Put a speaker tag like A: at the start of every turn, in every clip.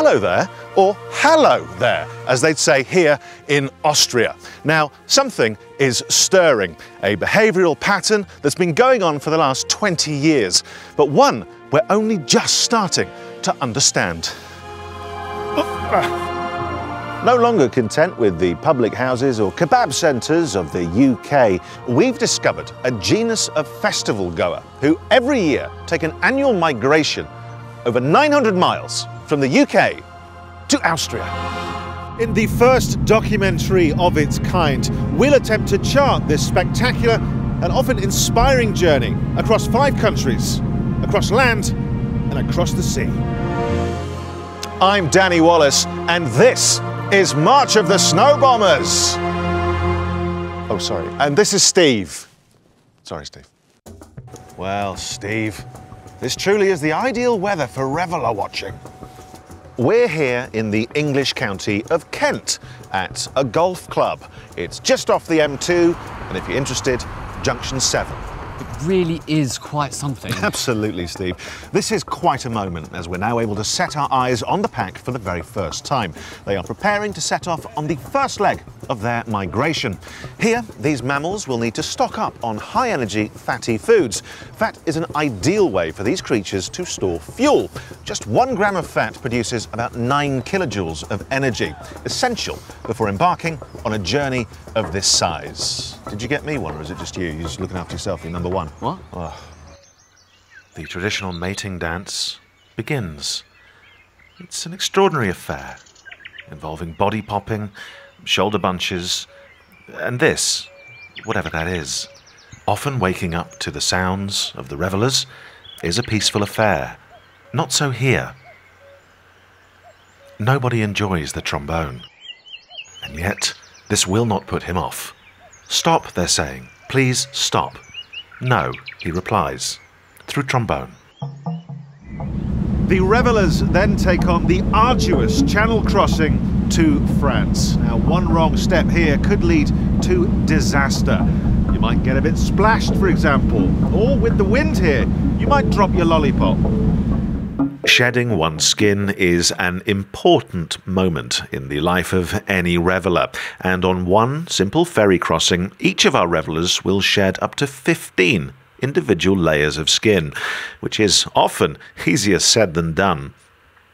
A: hello there, or hallo there, as they'd say here in Austria. Now, something is stirring, a behavioural pattern that's been going on for the last 20 years, but one we're only just starting to understand. No longer content with the public houses or kebab centres of the UK, we've discovered a genus of festival goer who every year take an annual migration over 900 miles from the UK to Austria. In the first documentary of its kind, we'll attempt to chart this spectacular and often inspiring journey across 5 countries, across land and across the sea. I'm Danny Wallace, and this is March of the Snowbombers. Oh, sorry. And this is Steve. Sorry, Steve. Well, Steve, this truly is the ideal weather for reveller watching. We're here in the English county of Kent at a golf club. It's just off the M2, and if you're interested, Junction 7.
B: It really is quite something.
A: Absolutely, Steve. This is quite a moment as we're now able to set our eyes on the pack for the very first time. They are preparing to set off on the first leg of their migration. Here, these mammals will need to stock up on high-energy, fatty foods. Fat is an ideal way for these creatures to store fuel. Just 1 gram of fat produces about 9 kilojoules of energy, essential before embarking on a journey of this size. Did you get me one, or is it just you? You're just looking after yourself, you're number 1.
B: What?
A: Oh. The traditional mating dance begins. It's an extraordinary affair, involving body popping, shoulder bunches, and this, whatever that is. Often waking up to the sounds of the revellers is a peaceful affair. Not so here. Nobody enjoys the trombone. And yet, this will not put him off. Stop, they're saying. Please stop. No, he replies, through trombone. The revellers then take on the arduous channel crossing to France. Now, one wrong step here could lead to disaster. You might get a bit splashed, for example, or with the wind here, you might drop your lollipop. Shedding one's skin is an important moment in the life of any reveller, and on one simple ferry crossing, each of our revellers will shed up to 15 individual layers of skin, which is often easier said than done.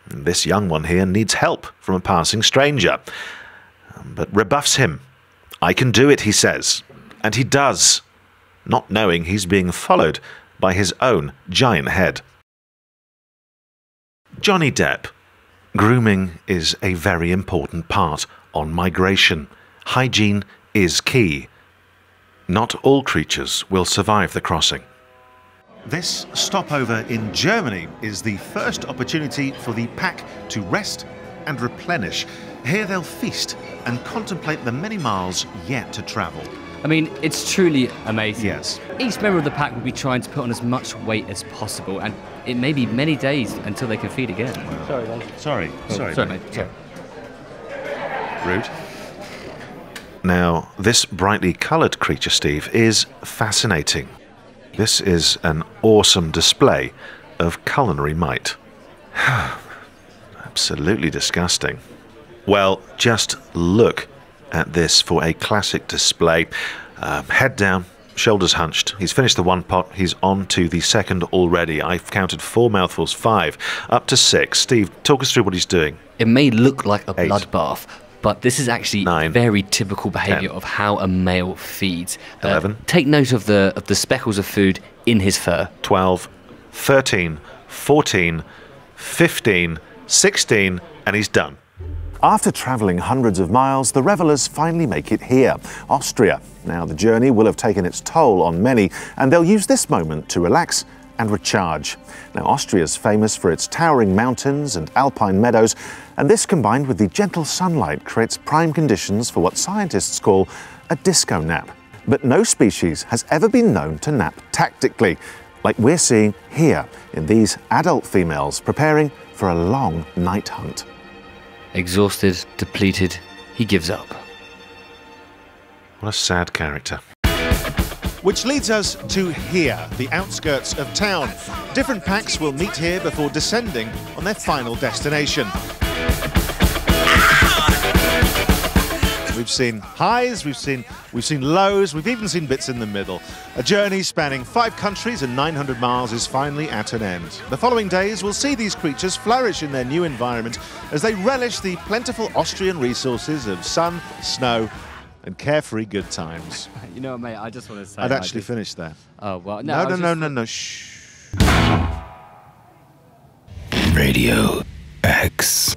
A: This young one here needs help from a passing stranger, but rebuffs him. I can do it, he says, and he does, not knowing he's being followed by his own giant head. Johnny Depp. Grooming is a very important part on migration. Hygiene is key. Not all creatures will survive the crossing. This stopover in Germany is the first opportunity for the pack to rest and replenish. Here they'll feast and contemplate the many miles yet to travel.
B: I mean, it's truly amazing.
A: Yes.
B: Each member of the pack will be trying to put on as much weight as possible, and it may be many days until they can feed again.
C: Sorry, mate.
A: Sorry,
B: mate. Sorry.
A: Rude. Now, this brightly coloured creature, Steve, is fascinating. This is an awesome display of culinary might. Absolutely disgusting. Well, just look at this for a classic display. Head down, shoulders hunched. He's finished the 1 pot. He's on to the second already. I've counted 4 mouthfuls, 5, up to 6. Steve, talk us through what he's doing.
B: It may look like a
A: 8.
B: bloodbath, but this is actually
A: 9,
B: very typical behaviour
A: 10,
B: of how a male feeds.
A: 11.
B: Take note of the speckles of food in his fur.
A: 12, 13, 14, 15, 16, and he's done. After travelling hundreds of miles, the revellers finally make it here, Austria. Now, the journey will have taken its toll on many, and they'll use this moment to relax and recharge. Now, Austria's famous for its towering mountains and alpine meadows, and this combined with the gentle sunlight creates prime conditions for what scientists call a disco nap. But no species has ever been known to nap tactically, like we're seeing here in these adult females preparing for a long night hunt.
B: Exhausted, depleted, he gives up.
A: What a sad character. Which leads us to here, the outskirts of town. Different packs will meet here before descending on their final destination. We've seen highs, we've seen lows, we've even seen bits in the middle. A journey spanning 5 countries and 900 miles is finally at an end. The following days will see these creatures flourish in their new environment as they relish the plentiful Austrian resources of sun, snow, and carefree good times.
B: You know what, mate, I just want to say...
A: I'd actually finished there.
B: Oh, well, no.
A: No, shh.
C: Radio X.